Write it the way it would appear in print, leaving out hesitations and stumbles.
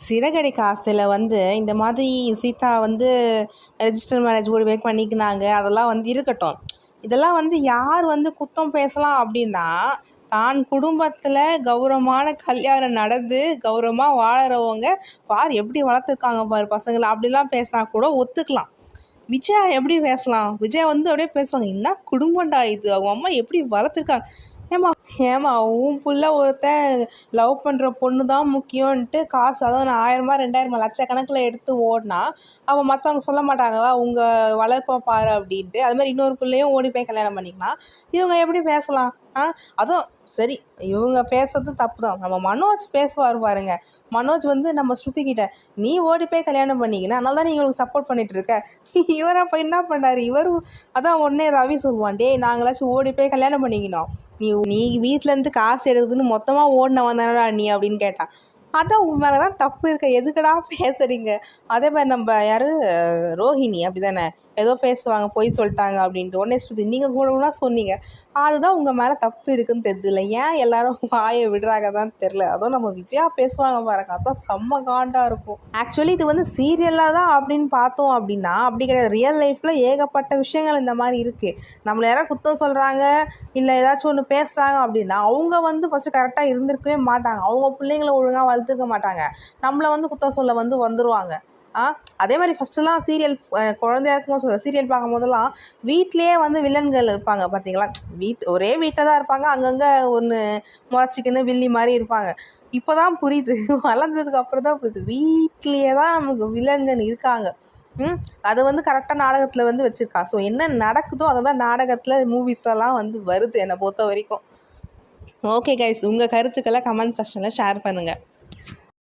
சிறகடிக்க ஆசையில் வந்து இந்த மாதிரி சீதா வந்து ரெஜிஸ்டர் மேரேஜ் கூட மேக் பண்ணிக்கினாங்க. அதெல்லாம் வந்து இருக்கட்டும். இதெல்லாம் வந்து யார் வந்து குத்தம் பேசலாம் அப்படின்னா, தான் குடும்பத்தில் கௌரவமான கல்யாணம் நடந்து கௌரவமாக வாழறவங்க பார் எப்படி வளர்த்துருக்காங்க பாரு பசங்களை அப்படிலாம் பேசினா கூட ஒத்துக்கலாம். விஜய் எப்படி பேசலாம்? விஜய் வந்து அப்படியே பேசுவாங்க, என்ன குடும்பம்டா இது, அவங்க அம்மா எப்படி வளர்த்துருக்காங்க. ஏமா உன் புள்ள ஒருத்தன் லவ் பண்ணுற பொண்ணு தான் முக்கியம்ன்ட்டு காசு, அதாவது நான் 1000 2000 லட்சக்கணக்கில் எடுத்து ஓடினா அவன் மற்றவங்க சொல்ல மாட்டாங்களா உங்கள் வளர்ப்பை பாரு அப்படின்ட்டு. அது மாதிரி இன்னொரு பிள்ளையும் ஓடி போய் கல்யாணம் பண்ணிக்கலாம். இவங்க எப்படி பேசலாம்? அதுவும் சரி, இவங்க பேசுறது தப்பு தான். நம்ம மனோஜ் பேசுவார் பாருங்க. மனோஜ் வந்து நம்ம ஸ்ருதிக்கிட்ட நீ ஓடி போய் கல்யாணம் பண்ணிக்கினா அதனால தான் நீ இவங்களுக்கு சப்போர்ட் பண்ணிட்டு இருக்க. இவர் அப்போ என்ன பண்ணார்? இவரும் அதான் உடனே ரவி சொல்லுவான், டே நாங்களாச்சும் ஓடி போய் கல்யாணம் பண்ணிக்கணும், நீ வீட்டிலேருந்து காசு எடுக்குதுன்னு மொத்தமாக ஓடினவன் தானடா நீ அப்படின்னு கேட்டான். அதான் உன் மேலே தான் தப்பு இருக்க, எதுக்கடா பேசுகிறீங்க? அதே மாதிரி நம்ம யார் ரோஹிணி அப்படி தானே ஏதோ பேசுவாங்க, பொய் சொல்லிட்டாங்க அப்படின்ட்டு. உடனே ஸ்ருதி நீங்கள் கூட சொன்னீங்க, அதுதான் உங்கள் மேலே தப்பு இருக்குதுன்னு தெரியல, ஏன் எல்லாரும் வாயை விடுறாங்க தான் தெரில. அதுவும் நம்ம விஜயா பேசுவாங்க பாருங்க, அதான் செம்ம காண்டாக இருக்கும். ஆக்சுவலி இது வந்து சீரியலாக தான் அப்படின்னு பார்த்தோம் அப்படின்னா அப்படி கிடையாது. ரியல் லைஃப்பில் ஏகப்பட்ட விஷயங்கள் இந்த மாதிரி இருக்குது. நம்மளை யாராவது குத்தம் சொல்கிறாங்க இல்லை ஏதாச்சும் ஒன்று பேசுகிறாங்க அப்படின்னா அவங்க வந்து ஃபஸ்ட்டு கரெக்டாக இருந்திருக்கவே மாட்டாங்க. அவங்க பிள்ளைங்களை ஒழுங்காக வளர்த்துக்க மாட்டாங்க. நம்மளை வந்து குத்தம் சொல்ல வந்துருவாங்க. அதே மாதிரி ஃபஸ்ட்டுலாம் சீரியல் குழந்தையா இருக்கும்போது சீரியல் பார்க்கும் போதெல்லாம் வீட்லேயே வந்து வில்லன்கள் இருப்பாங்க பார்த்தீங்களா? ஒரே வீட்டில் தான் இருப்பாங்க, அங்கங்கே ஒன்று முறைச்சிக்கின்னு வில்லி மாதிரி இருப்பாங்க. இப்போ தான் புரியுது, வளர்ந்ததுக்கு அப்புறம் தான் புரியுது, வீட்லேயே தான் நமக்கு வில்லன்கள் இருக்காங்க. அதை வந்து கரெக்டாக நாடகத்தில் வந்து வச்சுருக்கா. ஸோ என்ன நடக்குதோ அதை தான் நாடகத்தில் மூவிஸ்லலாம் வந்து வருது என்னை பொறுத்த வரைக்கும். ஓகே கைஸ், உங்கள் கருத்துக்களை கமெண்ட் செக்ஷனில் ஷேர் பண்ணுங்கள்.